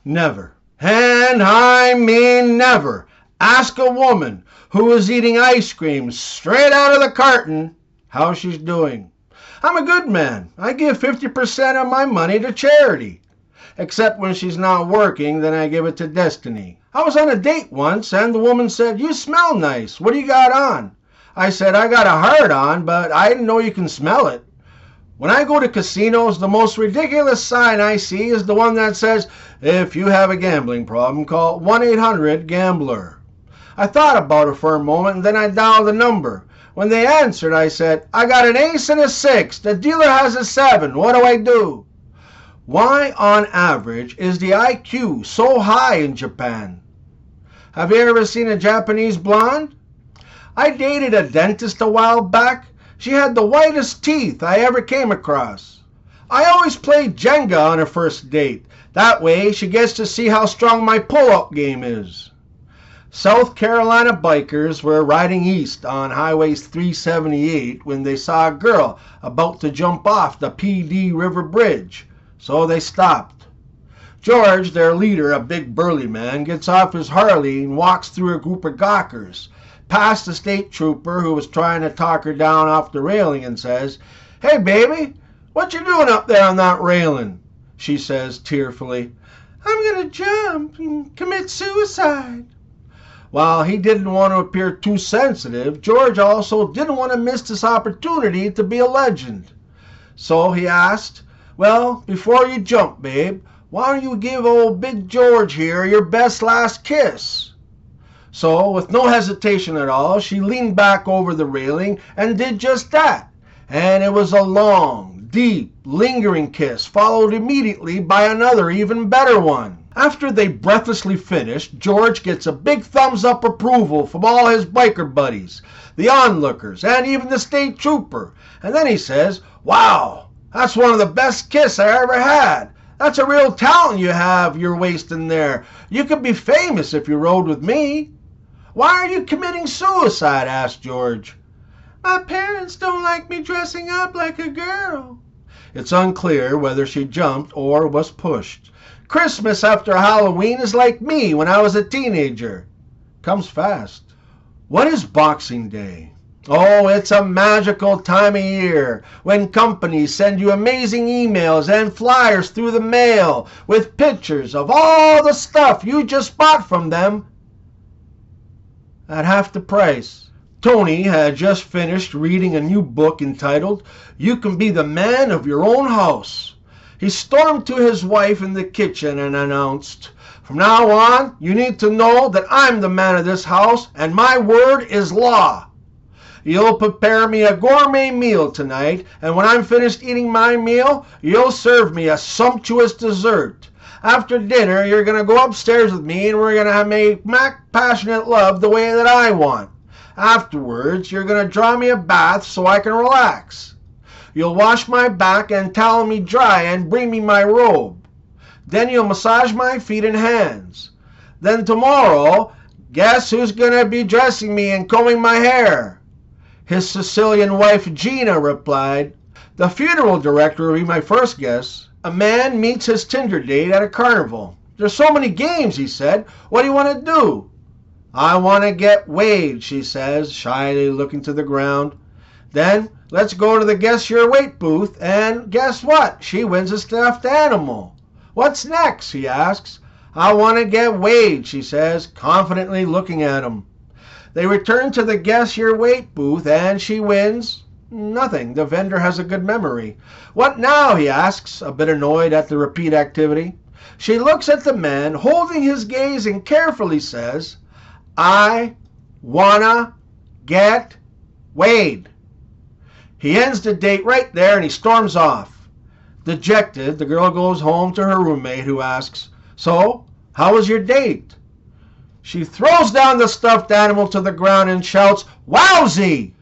Never, and I mean never, ask a woman who is eating ice cream straight out of the carton how she's doing. I'm a good man. I give 50% of my money to charity. Except when she's not working, then I give it to Destiny. I was on a date once, and the woman said, "You smell nice. What do you got on?" I said, "I got a heart on, but I didn't know you can smell it." When I go to casinos, the most ridiculous sign I see is the one that says, "If you have a gambling problem, call 1-800-GAMBLER." I thought about it for a moment, and then I dialed the number. When they answered, I said, "I got an ace and a six. The dealer has a 7. What do I do?" Why, on average, is the IQ so high in Japan? Have you ever seen a Japanese blonde? I dated a dentist a while back. She had the whitest teeth I ever came across. I always play Jenga on a first date. That way she gets to see how strong my pull-up game is. South Carolina bikers were riding east on Highway 378 when they saw a girl about to jump off the PD River Bridge. So they stopped. George, their leader, a big burly man, gets off his Harley and walks through a group of gawkers, past the state trooper who was trying to talk her down off the railing, and says, "Hey, baby, what you doing up there on that railing?" She says tearfully, "I'm going to jump and commit suicide." While he didn't want to appear too sensitive, George also didn't want to miss this opportunity to be a legend. So he asked, "Well, before you jump, babe, why don't you give old Big George here your best last kiss?" So, with no hesitation at all, she leaned back over the railing and did just that. And it was a long, deep, lingering kiss, followed immediately by another, even better one. After they breathlessly finished, George gets a big thumbs-up approval from all his biker buddies, the onlookers, and even the state trooper. And then he says, "Wow! That's one of the best kisses I ever had. That's a real talent you have you're wasting there. You could be famous if you rode with me." "Why are you committing suicide?" asked George. "My parents don't like me dressing up like a girl." It's unclear whether she jumped or was pushed. Christmas after Halloween is like me when I was a teenager. Comes fast. What is Boxing Day? Oh, it's a magical time of year when companies send you amazing emails and flyers through the mail with pictures of all the stuff you just bought from them at half the price. Tony had just finished reading a new book entitled "You Can Be the Man of Your Own House." He stormed to his wife in the kitchen and announced, "From now on, you need to know that I'm the man of this house and my word is law. You'll prepare me a gourmet meal tonight, and when I'm finished eating my meal, you'll serve me a sumptuous dessert. After dinner, you're going to go upstairs with me, and we're going to make passionate love the way that I want. Afterwards, you're going to draw me a bath so I can relax. You'll wash my back and towel me dry and bring me my robe. Then you'll massage my feet and hands. Then tomorrow, guess who's going to be dressing me and combing my hair?" His Sicilian wife Gina replied, "The funeral director will be my first guess." A man meets his Tinder date at a carnival. "There's so many games," he said. "What do you want to do?" "I want to get weighed," she says, shyly looking to the ground. "Then let's go to the Guess Your Weight booth, and guess what? She wins a stuffed animal." "What's next?" he asks. "I want to get weighed," she says, confidently looking at him. They return to the Guess Your Weight booth, and she wins nothing. The vendor has a good memory. "What now?" he asks, a bit annoyed at the repeat activity. She looks at the man, holding his gaze, and carefully says, "I wanna get weighed." He ends the date right there, and he storms off. Dejected, the girl goes home to her roommate, who asks, "So, how was your date?" She throws down the stuffed animal to the ground and shouts, "Wowsy!"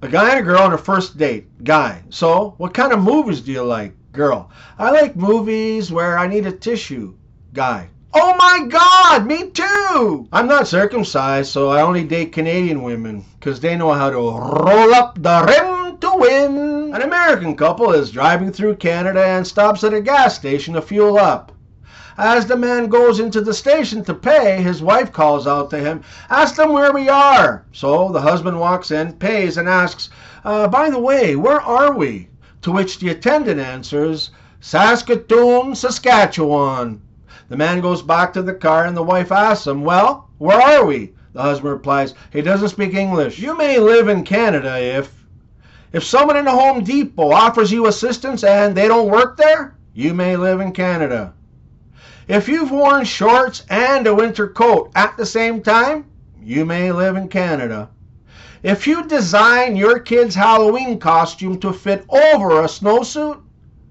A guy and a girl on a first date. Guy: "So, what kind of movies do you like?" Girl: "I like movies where I need a tissue." Guy: "Oh my God, me too! I'm not circumcised, so I only date Canadian women, 'cause they know how to roll up the rim to win." An American couple is driving through Canada and stops at a gas station to fuel up. As the man goes into the station to pay, his wife calls out to him, "Ask them where we are." So the husband walks in, pays, and asks, "By the way, where are we?" To which the attendant answers, "Saskatoon, Saskatchewan." The man goes back to the car and the wife asks him, "Well, where are we?" The husband replies, he doesn't speak English. You may live in Canada if someone in the Home Depot offers you assistance and they don't work there, you may live in Canada. If you've worn shorts and a winter coat at the same time, you may live in Canada. If you design your kid's Halloween costume to fit over a snowsuit,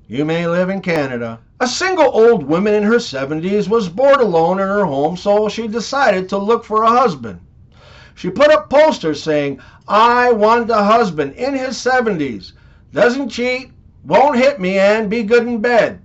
you may live in Canada. A single old woman in her 70s was bored alone in her home, so she decided to look for a husband. She put up posters saying, "I want a husband in his 70s, doesn't cheat, won't hit me, and be good in bed."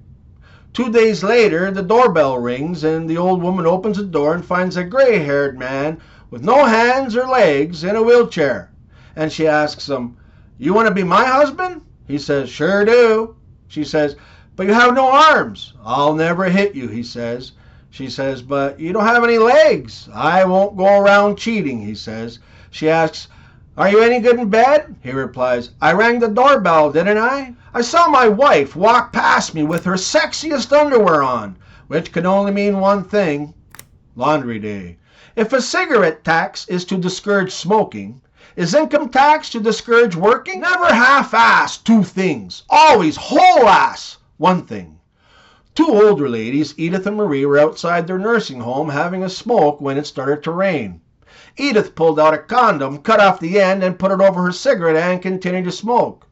2 days later, the doorbell rings, and the old woman opens the door and finds a gray-haired man with no hands or legs in a wheelchair. And she asks him, "You want to be my husband?" He says, "Sure do." She says, "But you have no arms." "I'll never hit you," he says. She says, "But you don't have any legs." "I won't go around cheating," he says. She asks, "Are you any good in bed?" He replies, "I rang the doorbell, didn't I? I saw my wife walk past me with her sexiest underwear on," which can only mean one thing: laundry day. If a cigarette tax is to discourage smoking, is income tax to discourage working? Never half-ass two things, always whole-ass one thing. Two older ladies, Edith and Marie, were outside their nursing home having a smoke when it started to rain. Edith pulled out a condom, cut off the end, and put it over her cigarette and continued to smoke.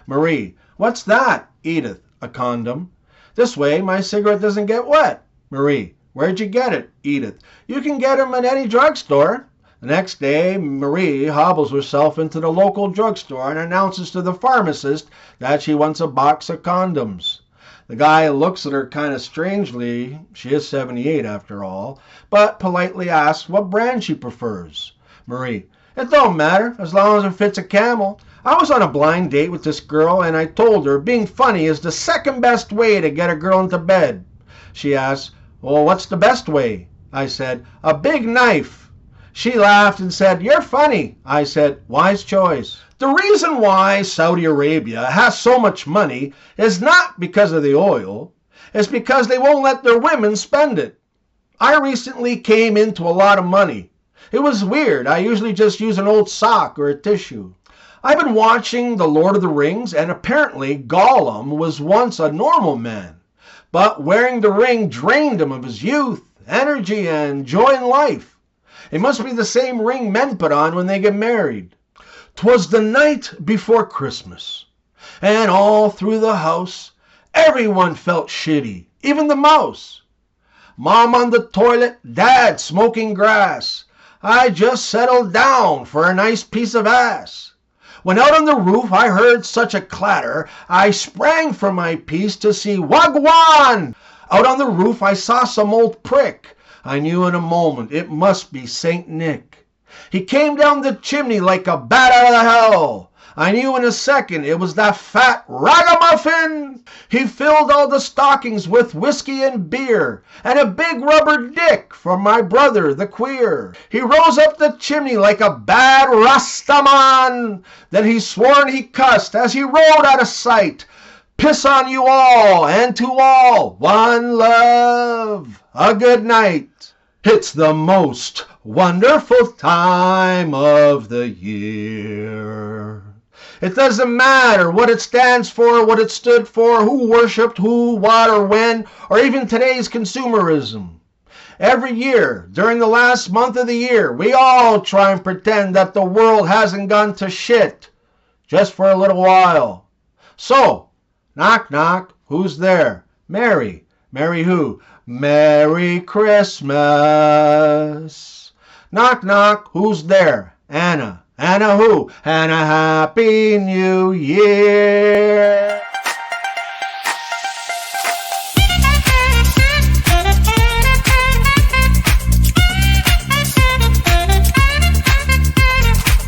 Marie, "What's that?" Edith, "A condom." "This way my cigarette doesn't get wet." Marie, "Where'd you get it?" Edith, "You can get 'em at any drugstore." The next day, Marie hobbles herself into the local drugstore and announces to the pharmacist that she wants a box of condoms. The guy looks at her kind of strangely, she is 78 after all, but politely asks what brand she prefers. Marie, "It don't matter, as long as it fits a camel. I was on a blind date with this girl, and I told her being funny is the second best way to get a girl into bed." She asks, "Well, what's the best way?" I said, "A big knife." She laughed and said, "You're funny." I said, "Wise choice." The reason why Saudi Arabia has so much money is not because of the oil. It's because they won't let their women spend it. I recently came into a lot of money. It was weird. I usually just use an old sock or a tissue. I've been watching The Lord of the Rings, and apparently Gollum was once a normal man. But wearing the ring drained him of his youth, energy, and joy in life. It must be the same ring men put on when they get married. 'Twas the night before Christmas, and all through the house everyone felt shitty, even the mouse. Mom on the toilet, Dad smoking grass. I just settled down for a nice piece of ass. When out on the roof I heard such a clatter, I sprang from my piece to see Wagwan. Out on the roof I saw some old prick. I knew in a moment it must be Saint Nick. He came down the chimney like a bat out of hell. I knew in a second it was that fat ragamuffin. He filled all the stockings with whiskey and beer, and a big rubber dick for my brother the queer. He rose up the chimney like a bad Rastaman. Then he swore and he cussed as he rode out of sight. Piss on you all, and to all, one love, a good night. It's the most wonderful time of the year. It doesn't matter what it stands for, what it stood for, who worshipped who, what, or when, or even today's consumerism. Every year, during the last month of the year, we all try and pretend that the world hasn't gone to shit, just for a little while. So, knock, knock, who's there? Mary. Mary who? Merry Christmas. Knock, knock, who's there? Anna. Anna who? Anna, Happy New Year.